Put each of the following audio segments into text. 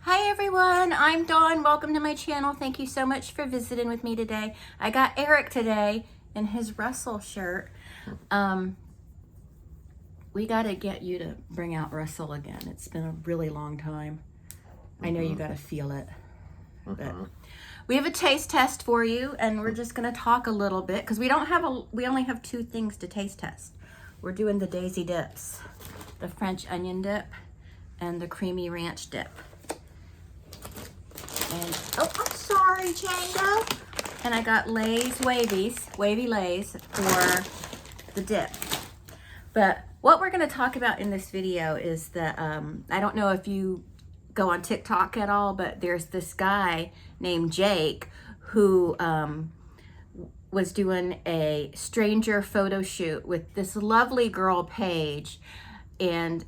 Hi everyone, I'm Dawn. Welcome to my channel. Thank you so much for visiting with me today. I got Eric today in his Russell shirt. We got to get you to bring out Russell again. It's been a really long time. I know you got to feel it. But we have a taste test for you, and we're just going to talk a little bit because we only have two things to taste test. We're doing the Daisy dips, the French onion dip and the creamy ranch dip. And, oh, I'm sorry, Django. And I got Lay's wavy Lay's for the dip. But what we're going to talk about in this video is that, I don't know if you go on TikTok at all, but there's this guy named Jake who was doing a stranger photo shoot with this lovely girl, Paige. And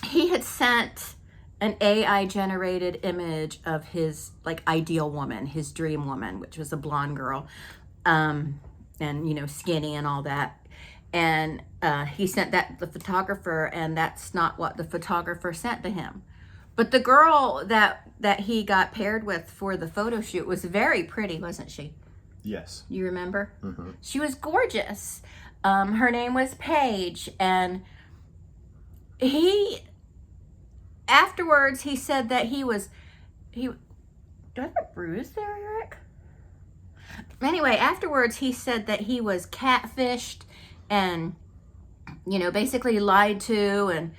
he had sent an AI generated image of his ideal woman, his dream woman, which was a blonde girl, and skinny and all that. And he sent that to the photographer, and that's not what the photographer sent to him. But the girl that he got paired with for the photo shoot was very pretty, wasn't she? Yes. You remember? Mm-hmm. She was gorgeous. Her name was Paige, and afterwards, he said that do I have a bruise there, Eric? Anyway, afterwards, he said that he was catfished and, basically lied to, and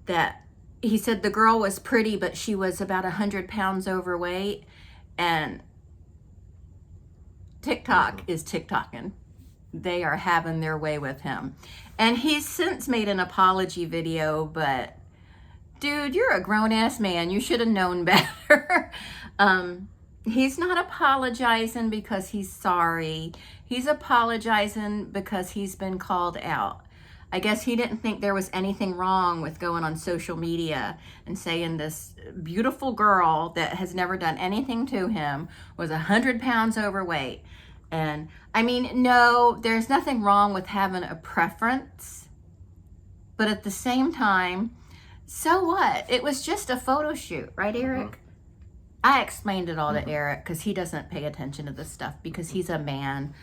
that he said the girl was pretty, but she was about 100 pounds overweight, and TikTok is TikToking. They are having their way with him. And he's since made an apology video, but dude, you're a grown-ass man. You should have known better. He's not apologizing because he's sorry. He's apologizing because he's been called out. I guess he didn't think there was anything wrong with going on social media and saying this beautiful girl that has never done anything to him was 100 pounds overweight. And I mean, no, there's nothing wrong with having a preference. But at the same time, so what? It was just a photo shoot, right, Eric? I explained it all to Eric because he doesn't pay attention to this stuff because he's a man.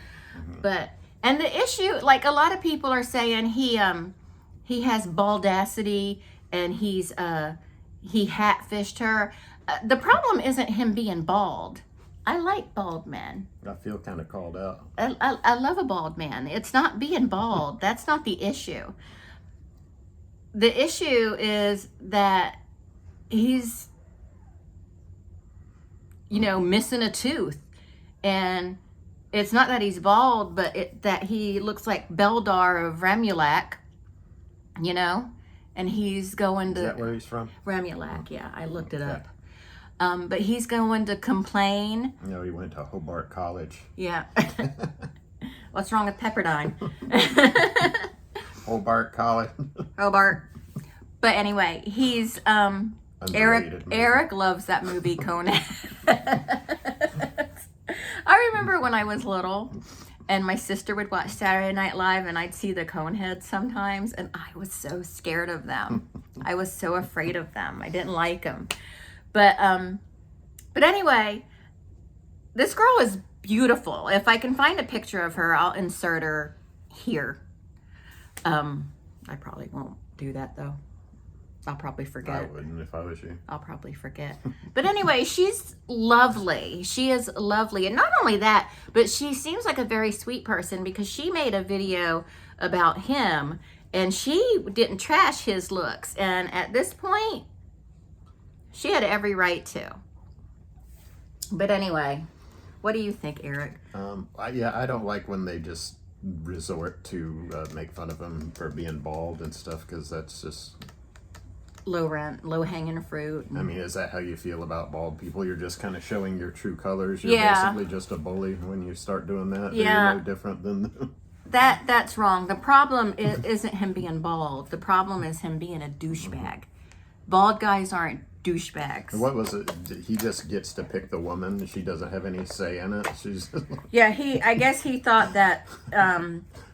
And the issue, a lot of people are saying he has baldacity and he hatfished her. The problem isn't him being bald. I like bald men. I feel kind of called out. I love a bald man. It's not being bald. That's not the issue. The issue is that he's, missing a tooth. And it's not that he's bald, but that he looks like Beldar of Remulac, and he's going to... Is that where he's from? Remulac, yeah. I looked it up. But he's going to complain. No, he went to Hobart College. Yeah. What's wrong with Pepperdine? Hobart College. Hobart. But anyway, he's Eric loves that movie Coneheads. I remember when I was little and my sister would watch Saturday Night Live and I'd see the Coneheads sometimes and I was so scared of them. I was so afraid of them. I didn't like them. But anyway, this girl is beautiful. If I can find a picture of her, I'll insert her here. I probably won't do that though. I'll probably forget. I wouldn't if I was you. I'll probably forget. But anyway, she's lovely. She is lovely. And not only that, but she seems like a very sweet person because she made a video about him and she didn't trash his looks. And at this point, she had every right to. But anyway, what do you think, Eric? I don't like when they just resort to make fun of him for being bald and stuff because that's just... low hanging fruit. I mean, is that how you feel about bald people? You're just kind of showing your true colors. You're basically just a bully when you start doing that. Yeah. You're no different than them. That's wrong. The problem isn't him being bald. The problem is him being a douchebag. Bald guys aren't douchebags. What was it? He just gets to pick the woman. She doesn't have any say in it. She's yeah. I guess he thought that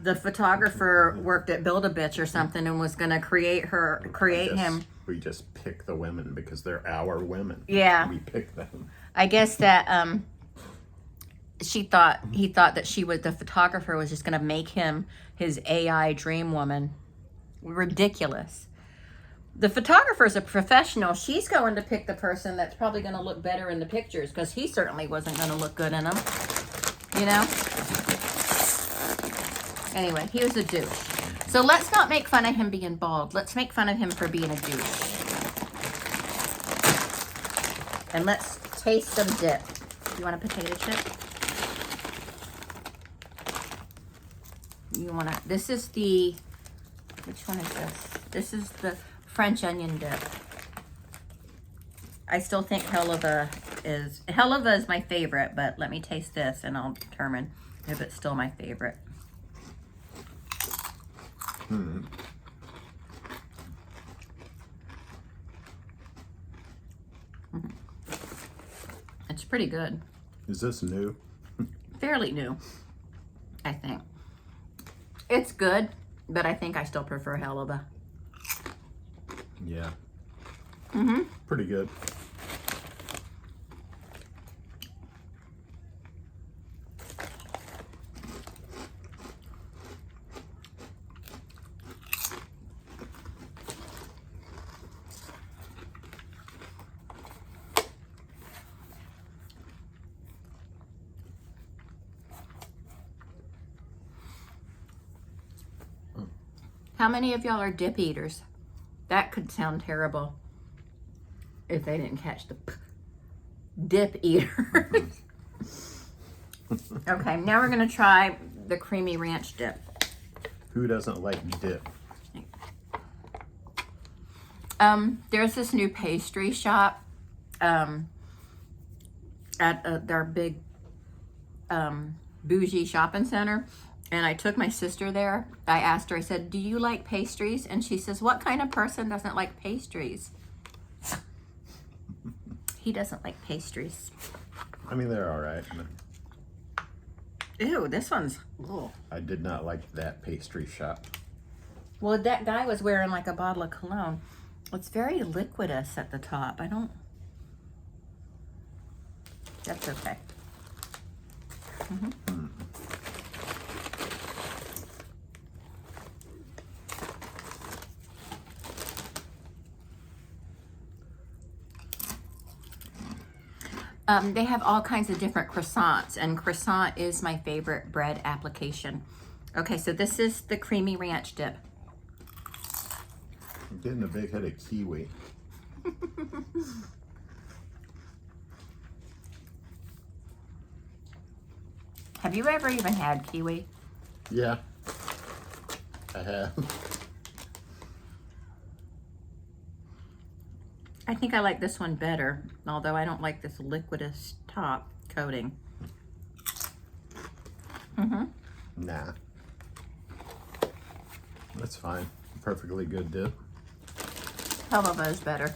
the photographer worked at Build-A-Bitch or something and was going to create him We just pick the women because they're our women. Yeah. We pick them. I guess that he thought that the photographer was just going to make him his AI dream woman. Ridiculous. The photographer's a professional. She's going to pick the person that's probably going to look better in the pictures, because he certainly wasn't going to look good in them. You know? Anyway, he was a douche. So let's not make fun of him being bald. Let's make fun of him for being a douche. And let's taste some dip. You want a potato chip? You want to... This is the... Which one is this? This is the French onion dip. I still think Helva is my favorite, but let me taste this and I'll determine if it's still my favorite. It's pretty good. Is this new? Fairly new, I think. It's good, but I think I still prefer Helva. Yeah. Mm-hmm. Pretty good. How many of y'all are dip eaters? That could sound terrible if they didn't catch the dip eater. Okay, now we're going to try the creamy ranch dip. Who doesn't like dip? There's this new pastry shop at their big bougie shopping center. And I took my sister there. I asked her, I said, do you like pastries? And she says, what kind of person doesn't like pastries? He doesn't like pastries. I mean, they're all right. Ew, this one's... Ugh. I did not like that pastry shop. Well, that guy was wearing like a bottle of cologne. It's very liquidous at the top. I don't... That's okay. Mm-hmm. They have all kinds of different croissants, and croissant is my favorite bread application. Okay, so this is the creamy ranch dip. I'm getting a big head of kiwi. Have you ever even had kiwi? Yeah, I have. I think I like this one better, although I don't like this liquidous top coating. Mm-hmm. Nah. That's fine. Perfectly good dip. Helva is better.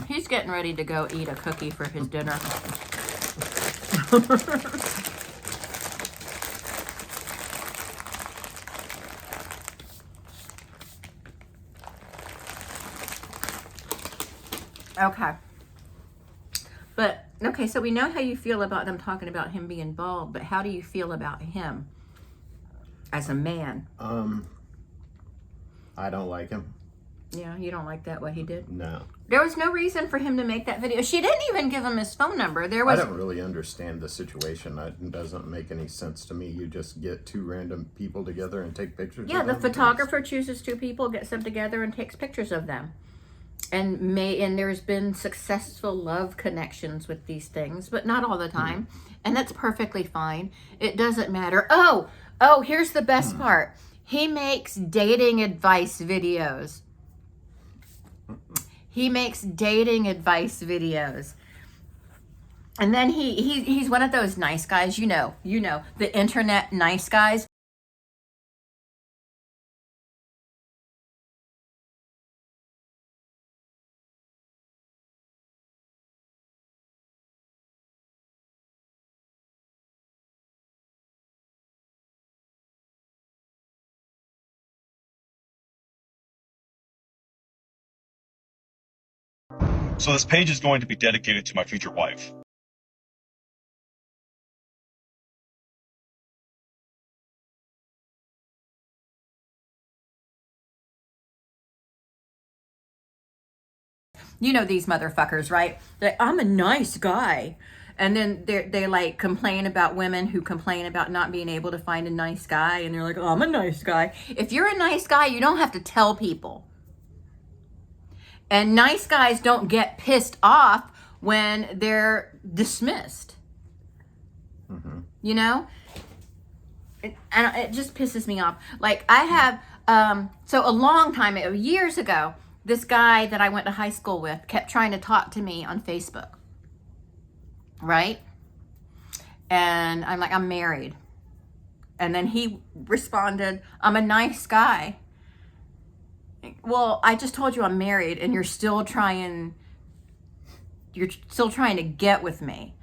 He's getting ready to go eat a cookie for his dinner. Okay. But, okay, so we know how you feel about them talking about him being bald, but how do you feel about him as a man? I don't like him. Yeah, you don't like that, what he did? No. There was no reason for him to make that video. She didn't even give him his phone number. There was... I don't really understand the situation. It doesn't make any sense to me. You just get two random people together and take pictures Yeah, of the them. photographer chooses two people, gets them together, and takes pictures of them. And there's been successful love connections with these things, but not all the time. And that's perfectly fine. It doesn't matter. Oh, here's the best part. He makes dating advice videos. He makes dating advice videos. And then he's one of those nice guys, you know, the internet nice guys. So this page is going to be dedicated to my future wife. You know these motherfuckers, right? I'm a nice guy. And then they like complain about women who complain about not being able to find a nice guy. And they're like, oh, I'm a nice guy. If you're a nice guy, you don't have to tell people. And nice guys don't get pissed off when they're dismissed. Mm-hmm. You know? And it just pisses me off. Like I have, so a long time, years ago, this guy that I went to high school with kept trying to talk to me on Facebook. Right? And I'm like, I'm married. And then he responded, I'm a nice guy. Well, I just told you I'm married and you're still trying to get with me.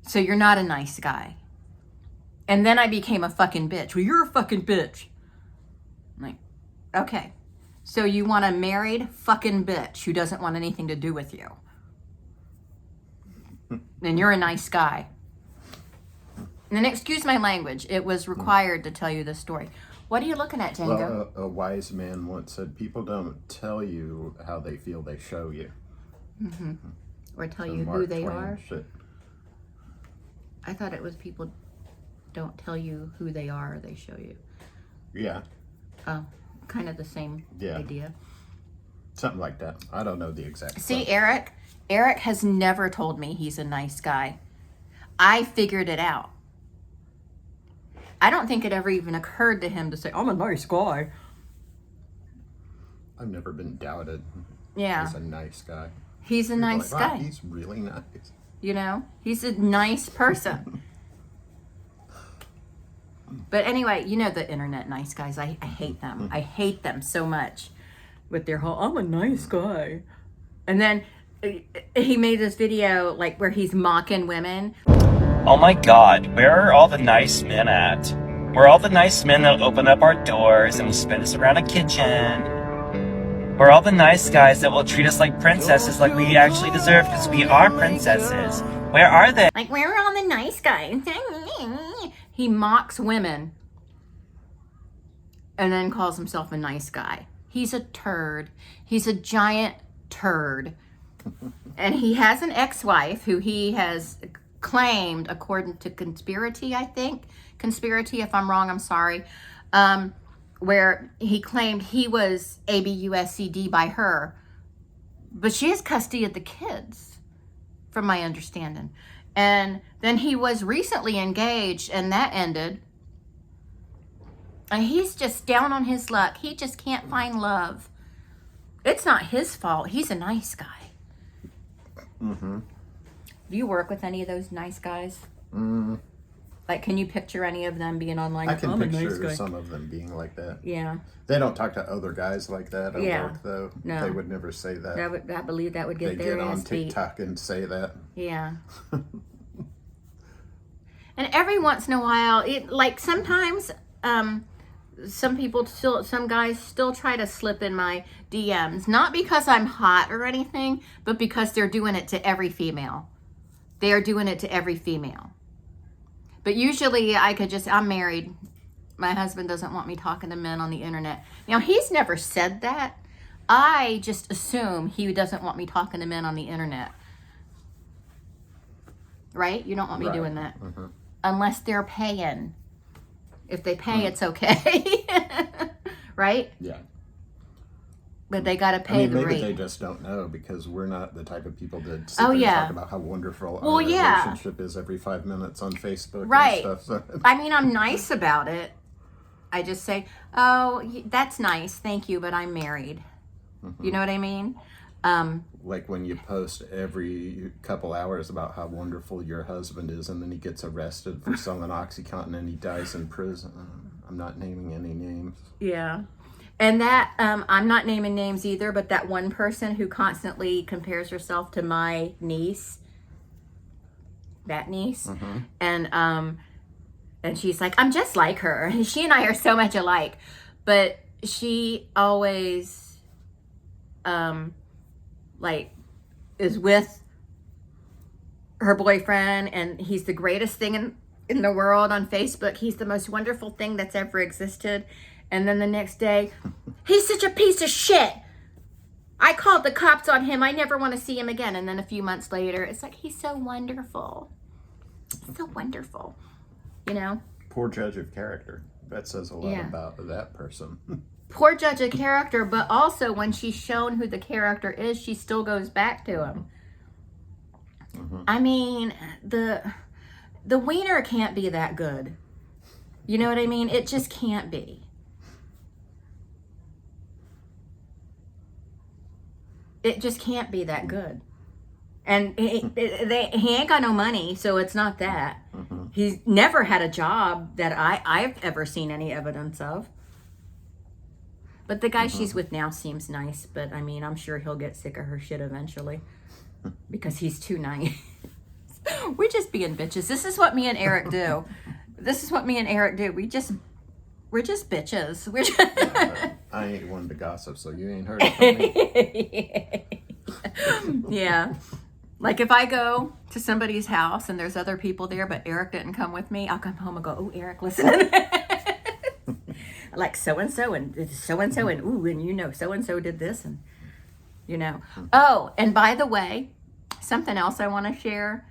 So you're not a nice guy. And then I became a fucking bitch. Well, you're a fucking bitch. I'm like, okay. So you want a married fucking bitch who doesn't want anything to do with you. And you're a nice guy. And then excuse my language. It was required to tell you this story. What are you looking at, Django? Well, a wise man once said, people don't tell you how they feel, they show you. Mm-hmm. Or tell So you Mark who they Twain are. shit. I thought it was people don't tell you who they are, they show you. Yeah. Oh, kind of the same idea. Something like that. I don't know the exact See, quote. Eric has never told me he's a nice guy. I figured it out. I don't think it ever even occurred to him to say, I'm a nice guy. I've never been doubted Yeah. as a nice guy. He's a People nice are like, wow, guy. he's really nice. You know, he's a nice person. But anyway, you know the internet nice guys. I hate them. I hate them so much with their whole, I'm a nice guy. And then he made this video like where he's mocking women. Oh my God, where are all the nice men at? Where are all the nice men that open up our doors and will spin us around a kitchen? Where are all the nice guys that will treat us like princesses like we actually deserve because we are princesses? Where are they? Like, where are all the nice guys? He mocks women and then calls himself a nice guy. He's a turd. He's a giant turd. And he has an ex-wife who he has claimed, according to Conspiracy, I think. Conspiracy, if I'm wrong, I'm sorry. Where he claimed he was ABUSCD by her. But she has custody of the kids, from my understanding. And then he was recently engaged, and that ended. And he's just down on his luck. He just can't find love. It's not his fault. He's a nice guy. Mm-hmm. Do you work with any of those nice guys? Mm. Like, can you picture any of them being online? I can I'm a picture nice guy. some of them being like that. Yeah. They don't talk to other guys like that at work, though. No. They would never say that. I believe that would get They their get on ass beat. TikTok and say that. Yeah. And every once in a while, sometimes, some guys still try to slip in my DMs, not because I'm hot or anything, but because they're doing it to every female. They are doing it to every female. But usually I'm married. My husband doesn't want me talking to men on the internet. Now, he's never said that. I just assume he doesn't want me talking to men on the internet. Right? You don't want me doing that. Mm-hmm. Unless they're paying. If they pay, it's okay. Right? Yeah. But they got to pay the maybe rate. they just don't know because we're not the type of people that sit Oh, there and yeah. talk about how wonderful Well, our yeah. relationship is every 5 minutes on Facebook Right. and stuff. So. I mean, I'm nice about it. I just say, oh, that's nice. Thank you, but I'm married. Mm-hmm. You know what I mean? Like when you post every couple hours about how wonderful your husband is and then he gets arrested for selling OxyContin and he dies in prison. I'm not naming any names. Yeah. And that, I'm not naming names either, but that one person who constantly compares herself to my niece, that niece, Mm-hmm. and she's like, I'm just like her. She and I are so much alike. But she always, is with her boyfriend, and he's the greatest thing in the world on Facebook. He's the most wonderful thing that's ever existed. And then the next day, he's such a piece of shit. I called the cops on him. I never want to see him again. And then a few months later, it's like, he's so wonderful. So wonderful. You know? Poor judge of character. That says a lot about that person. Poor judge of character, but also when she's shown who the character is, she still goes back to him. I mean, the wiener can't be that good. You know what I mean? It just can't be. It just can't be that good. And he ain't got no money, so it's not that. He's never had a job that I've ever seen any evidence of. But the guy she's with now seems nice, but I mean, I'm sure he'll get sick of her shit eventually. Because he's too nice. We're just being bitches. This is what me and Eric do. We're just bitches. We're just I ain't one to gossip, so you ain't heard it from me. Yeah. Like if I go to somebody's house and there's other people there, but Eric didn't come with me, I'll come home and go, oh, Eric, listen. Like so-and-so and so-and-so and ooh, and you know, so-and-so did this and you know. Oh, and by the way, something else I want to share.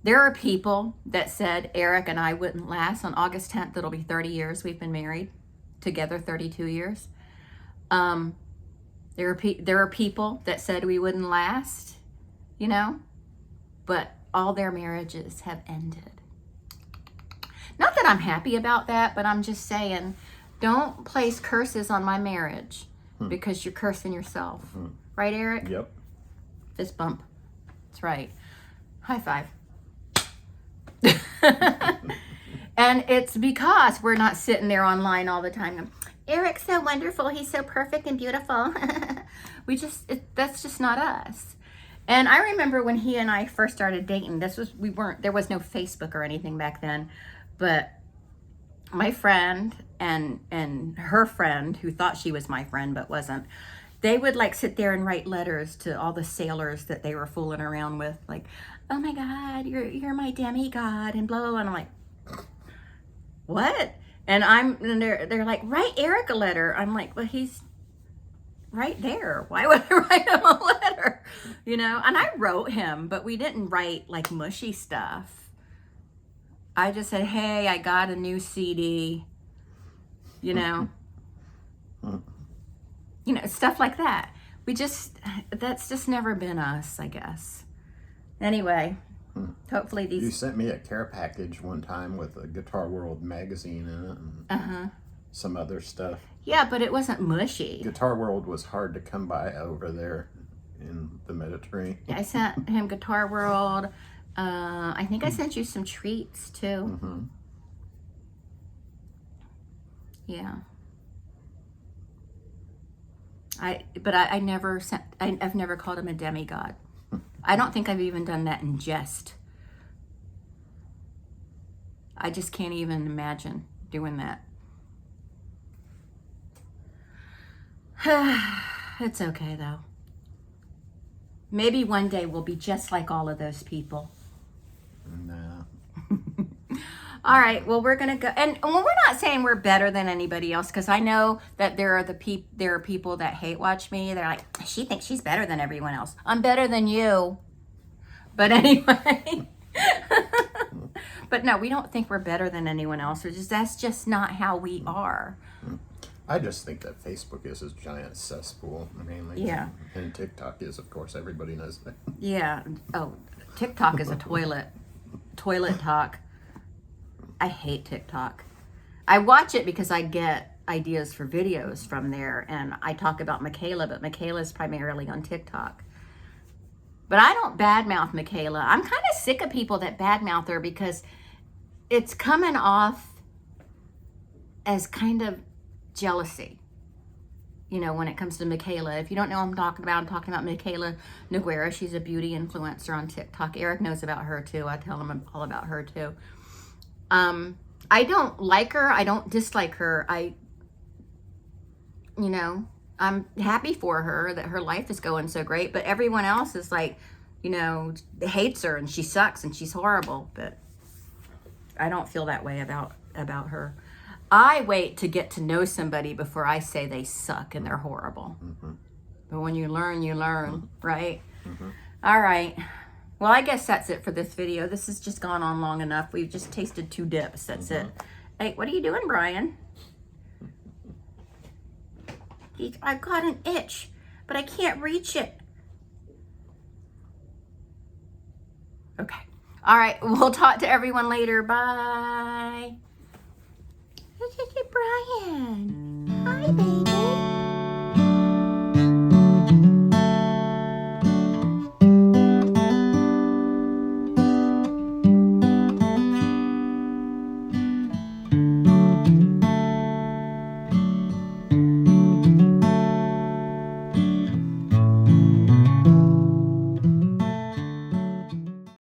There are people that said Eric and I wouldn't last. On August 10th, it'll be 30 years we've been married together, 32 years. There are people that said we wouldn't last, you know, but all their marriages have ended. Not that I'm happy about that, but I'm just saying, don't place curses on my marriage because you're cursing yourself. Right, Eric? Yep. Fist bump. That's right. High five. And it's because we're not sitting there online all the time going, Eric's so wonderful. He's so perfect and beautiful. That's just not us. And I remember when he and I first started dating, there was no Facebook or anything back then, but my friend and her friend, who thought she was my friend but wasn't, they would like sit there and write letters to all the sailors that they were fooling around with, like, oh my God, you're my demigod, and blah, blah, blah. And I'm like, what? And they're like, write Eric a letter. I'm like, well, he's right there. Why would I write him a letter? You know, and I wrote him, but we didn't write like mushy stuff. I just said, hey, I got a new CD, you know, stuff like that. That's just never been us, I guess. Anyway, hopefully these... You sent me a care package one time with a Guitar World magazine in it and some other stuff. Yeah, but it wasn't mushy. Guitar World was hard to come by over there in the Mediterranean. I sent him Guitar World. I think I sent you some treats too. Yeah. I've never called him a demigod. I don't think I've even done that in jest. I just can't even imagine doing that. It's okay though. Maybe one day we'll be just like all of those people. No. All right, well, we're gonna go, and we're not saying we're better than anybody else, because I know that there are people that hate watch me. They're like, she thinks she's better than everyone else. I'm better than you. But anyway, but no, we don't think we're better than anyone else. That's just not how we are. I just think that Facebook is a giant cesspool, mainly. Yeah. And TikTok is, of course, everybody knows that. Yeah. Oh, TikTok is a toilet talk. I hate TikTok. I watch it because I get ideas for videos from there, and I talk about Michaela, but Michaela's primarily on TikTok. But I don't badmouth Michaela. I'm kind of sick of people that badmouth her because it's coming off as kind of jealousy. You know, when it comes to Michaela. If you don't know what I'm talking about Michaela Noguera. She's a beauty influencer on TikTok. Eric knows about her too. I tell him all about her too. I don't like her. I don't dislike her. I'm happy for her that her life is going so great, but everyone else is like, you know, hates her and she sucks and she's horrible. But I don't feel that way about her. I wait to get to know somebody before I say they suck and they're horrible. But when you learn, right? All right. Well, I guess that's it for this video. This has just gone on long enough. We've just tasted 2 dips. That's it. Hey, what are you doing, Brian? I've got an itch, but I can't reach it. Okay. All right. We'll talk to everyone later. Bye. Look at Brian. Hi, baby.